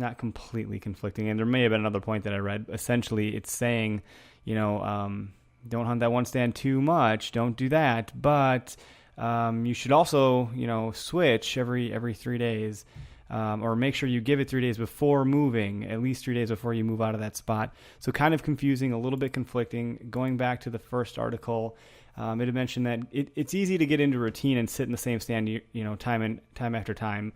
not completely conflicting. And there may have been another point that I read. Essentially, it's saying, don't hunt that one stand too much. Don't do that. But you should also, switch every 3 days. Or make sure you give it 3 days before moving, at least 3 days before you move out of that spot. So kind of confusing, a little bit conflicting. Going back to the first article, it had mentioned that it's easy to get into routine and sit in the same stand, time after time,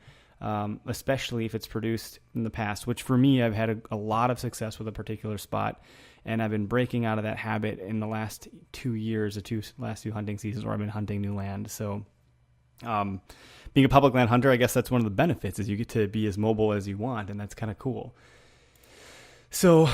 especially if it's produced in the past, which for me, I've had a lot of success with a particular spot. And I've been breaking out of that habit in the last 2 years, last two hunting seasons where I've been hunting new land. So, being a public land hunter, I guess that's one of the benefits is you get to be as mobile as you want, and that's kind of cool. So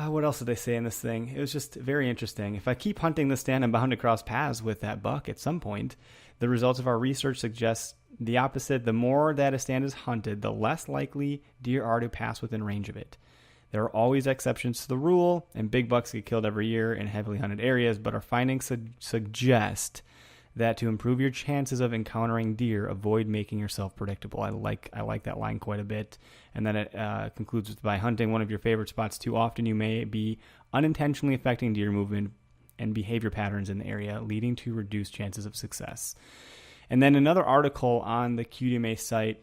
what else did they say in this thing? It was just very interesting. If I keep hunting this stand, I'm bound to cross paths with that buck at some point. The results of our research suggest the opposite. The more that a stand is hunted, the less likely deer are to pass within range of it. There are always exceptions to the rule, and big bucks get killed every year in heavily hunted areas, but our findings suggest that to improve your chances of encountering deer, avoid making yourself predictable. I like that line quite a bit. And then it concludes with, by hunting one of your favorite spots too often, you may be unintentionally affecting deer movement and behavior patterns in the area, leading to reduced chances of success. And then another article on the QDMA site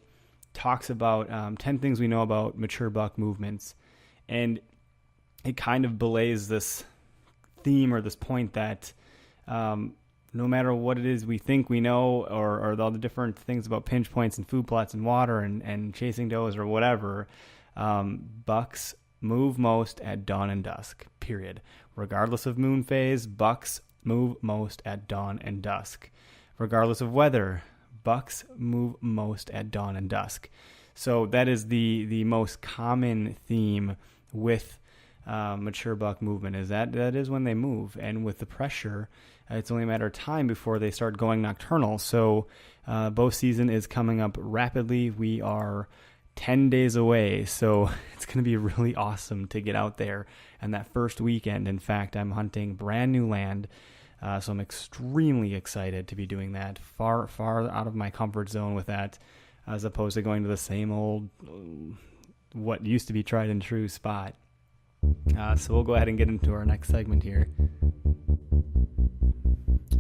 talks about 10 things we know about mature buck movements. And it kind of belays this theme or this point that no matter what it is we think we know, or all the different things about pinch points and food plots and water and chasing does or whatever, bucks move most at dawn and dusk, period. Regardless of moon phase, bucks move most at dawn and dusk. Regardless of weather, bucks move most at dawn and dusk. So that is the most common theme with mature buck movement, is that is when they move. And with the pressure, it's only a matter of time before they start going nocturnal. So bow season is coming up rapidly. We are 10 days away, so it's going to be really awesome to get out there. And that first weekend, in fact, I'm hunting brand new land, so I'm extremely excited to be doing that. Far out of my comfort zone with that, as opposed to going to the same old, what used to be tried and true spot. So we'll go ahead and get into our next segment here.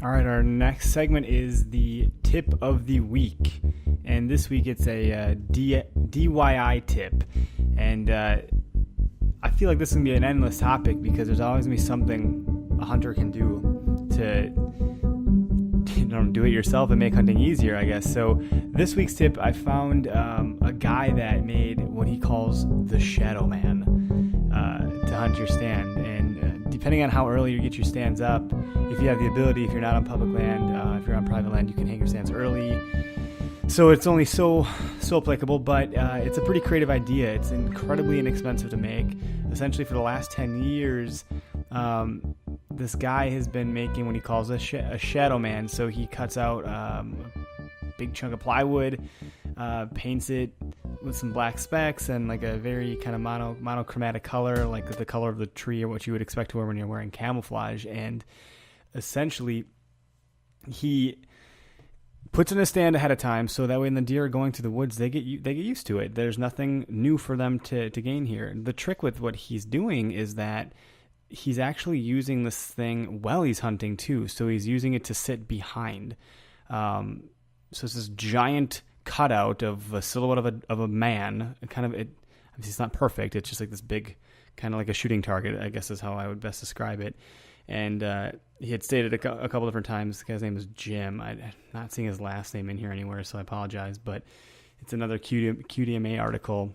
All right, our next segment is the tip of the week. And this week it's a DIY tip. And I feel like this is going to be an endless topic because there's always going to be something a hunter can do to do it yourself and make hunting easier, I guess. So this week's tip, I found a guy that made what he calls the Shadow Man to hunt your stand. And depending on how early you get your stands up, if you have the ability, if you're not on public land, if you're on private land, you can hang your stands early. So it's only so applicable, but it's a pretty creative idea. It's incredibly inexpensive to make. Essentially, for the last 10 years, this guy has been making what he calls a Shadow Man. So he cuts out a big chunk of plywood, paints it with some black specks and like a very kind of monochromatic color, like the color of the tree or what you would expect to wear when you're wearing camouflage. And essentially, he puts in a stand ahead of time so that way when the deer are going through the woods, they get used to it. There's nothing new for them to gain here. The trick with what he's doing is that he's actually using this thing while he's hunting too. So he's using it to sit behind. So it's this giant cutout of a silhouette of a man. Obviously it's not perfect. It's just like this big, kind of like a shooting target, I guess is how I would best describe it. And he had stated a couple different times, the guy's name is Jim. I'm not seeing his last name in here anywhere, so I apologize. But it's another QDMA article.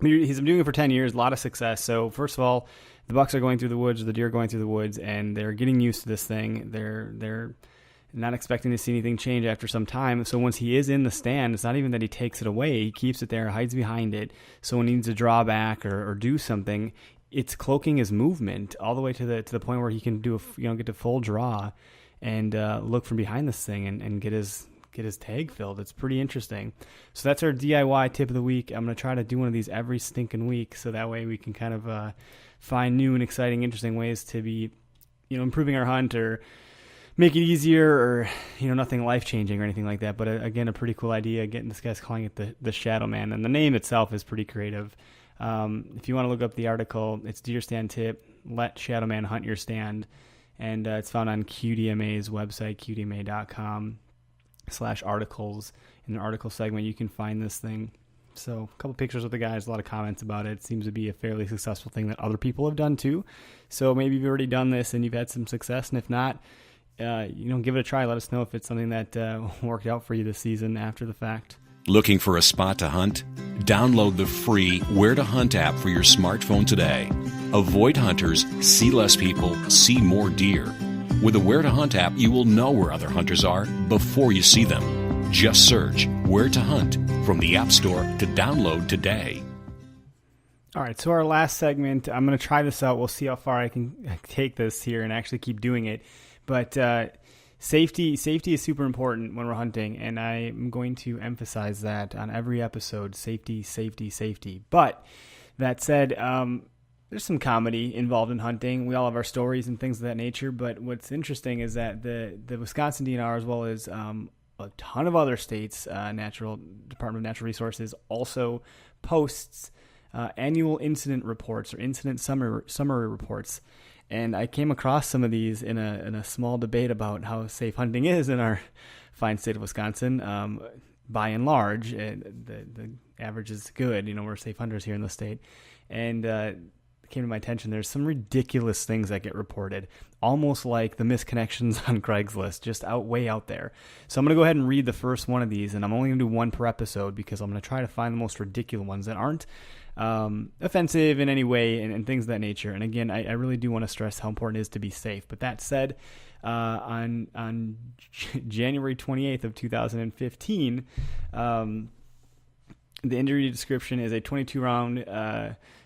He's been doing it for 10 years, a lot of success. So first of all, the bucks are going through the woods, the deer are going through the woods, and they're getting used to this thing. They're not expecting to see anything change after some time. So once he is in the stand, it's not even that he takes it away. He keeps it there, hides behind it. So when he needs to draw back or do something, it's cloaking his movement all the way to the point where he can do get to full draw and look from behind this thing and get his tag filled. It's pretty interesting. So that's our DIY tip of the week. I'm going to try to do one of these every stinking week so that way we can kind of find new and exciting, interesting ways to be, improving our hunt or make it easier or, nothing life-changing or anything like that. But again, a pretty cool idea. Again, this guy's calling it the Shadow Man. And the name itself is pretty creative. If you want to look up the article, it's Deer Stand Tip, Let Shadow Man Hunt Your Stand. And it's found on QDMA's website, qdma.com/articles. In the article segment, you can find this thing. So a couple pictures with the guys, a lot of comments about it. It seems to be a fairly successful thing that other people have done too. So maybe you've already done this and you've had some success. And if not, give it a try. Let us know if it's something that worked out for you this season after the fact. Looking for a spot to hunt? Download the free Where to Hunt app for your smartphone today. Avoid hunters, see less people, see more deer. With the Where to Hunt app, you will know where other hunters are before you see them. Just search Where to Hunt from the App Store to download today. All right, so our last segment, I'm going to try this out. We'll see how far I can take this here and actually keep doing it. But safety is super important when we're hunting, and I'm going to emphasize that on every episode, safety. But that said, there's some comedy involved in hunting. We all have our stories and things of that nature, but what's interesting is that the Wisconsin DNR, as well as a ton of other states, Department of Natural Resources, also posts annual incident reports or incident summary reports. And I came across some of these in a small debate about how safe hunting is in our fine state of Wisconsin. By and large, the average is good. We're safe hunters here in the state. And it came to my attention, there's some ridiculous things that get reported, almost like the misconnections on Craigslist, just way out there. So I'm going to go ahead and read the first one of these, and I'm only going to do one per episode because I'm going to try to find the most ridiculous ones that aren't offensive in any way and things of that nature. And again, I really do want to stress how important it is to be safe. But that said, on January 28th of 2015, the injury description is a 22 round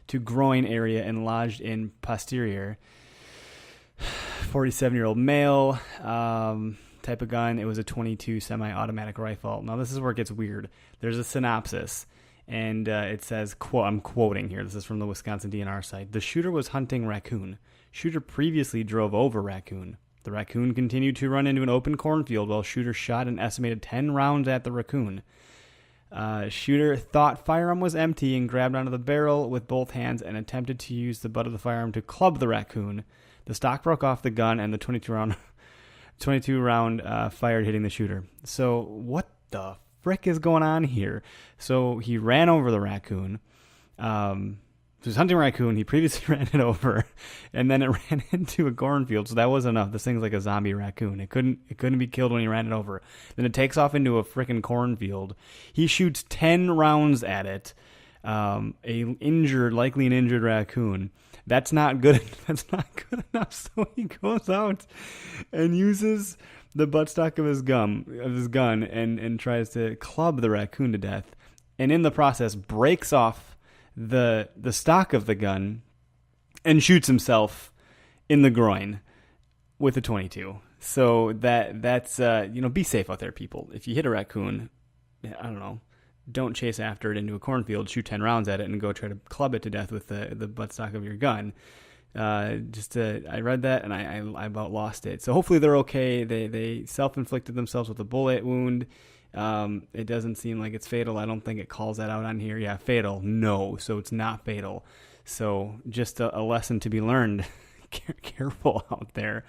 to groin area and lodged in posterior. 47-year-old male, type of gun. It was a 22 semi-automatic rifle. Now this is where it gets weird. There's a synopsis. And it says, I'm quoting here, this is from the Wisconsin DNR site, "The shooter was hunting raccoon. Shooter previously drove over raccoon. The raccoon continued to run into an open cornfield while shooter shot an estimated 10 rounds at the raccoon. Shooter thought firearm was empty and grabbed onto the barrel with both hands and attempted to use the butt of the firearm to club the raccoon. The stock broke off the gun and the 22 round fired, hitting the shooter." So what the frick is going on here? So he ran over the raccoon. So he was hunting a raccoon. He previously ran it over, and then it ran into a cornfield. So that was enough. This thing's like a zombie raccoon. It couldn't be killed when he ran it over. Then it takes off into a frickin' cornfield. He shoots 10 rounds at it. Likely an injured raccoon. That's not good. That's not good enough. So he goes out and uses the buttstock of his gun and tries to club the raccoon to death, and in the process breaks off the stock of the gun and shoots himself in the groin with a 22. So that's be safe out there, people. If you hit a raccoon, I don't know, don't chase after it into a cornfield, shoot 10 rounds at it, and go try to club it to death with the buttstock of your gun. I read that and I about lost it. So hopefully they're okay. They self-inflicted themselves with a bullet wound. It doesn't seem like it's fatal. I don't think it calls that out on here. Yeah, fatal. No, so it's not fatal. So just a lesson to be learned. Careful out there.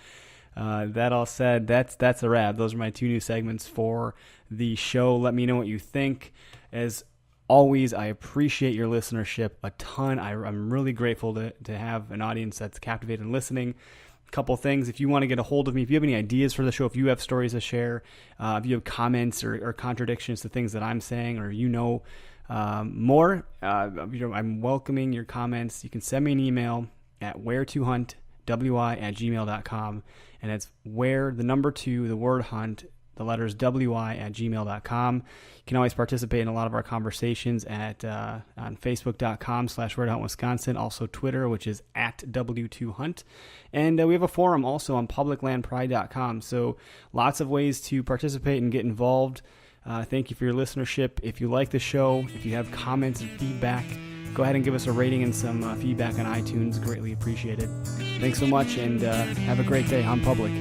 That all said, that's a wrap. Those are my 2 new segments for the show. Let me know what you think. As always, I appreciate your listenership a ton. I'm really grateful to have an audience that's captivated and listening. A couple things. If you want to get a hold of me, if you have any ideas for the show, if you have stories to share, if you have comments or contradictions to things that I'm saying, or more, I'm welcoming your comments. You can send me an email at wheretohuntwi@gmail.com, and it's where, the number 2, the word hunt, the letters wi@gmail.com. You can always participate in a lot of our conversations on facebook.com/wheretohuntwisconsin, also Twitter, which is @W2Hunt. And we have a forum also on publiclandpride.com. So lots of ways to participate and get involved. Thank you for your listenership. If you like the show, if you have comments or feedback, go ahead and give us a rating and some feedback on iTunes. Greatly appreciated. Thanks so much, and have a great day. Hunt Public.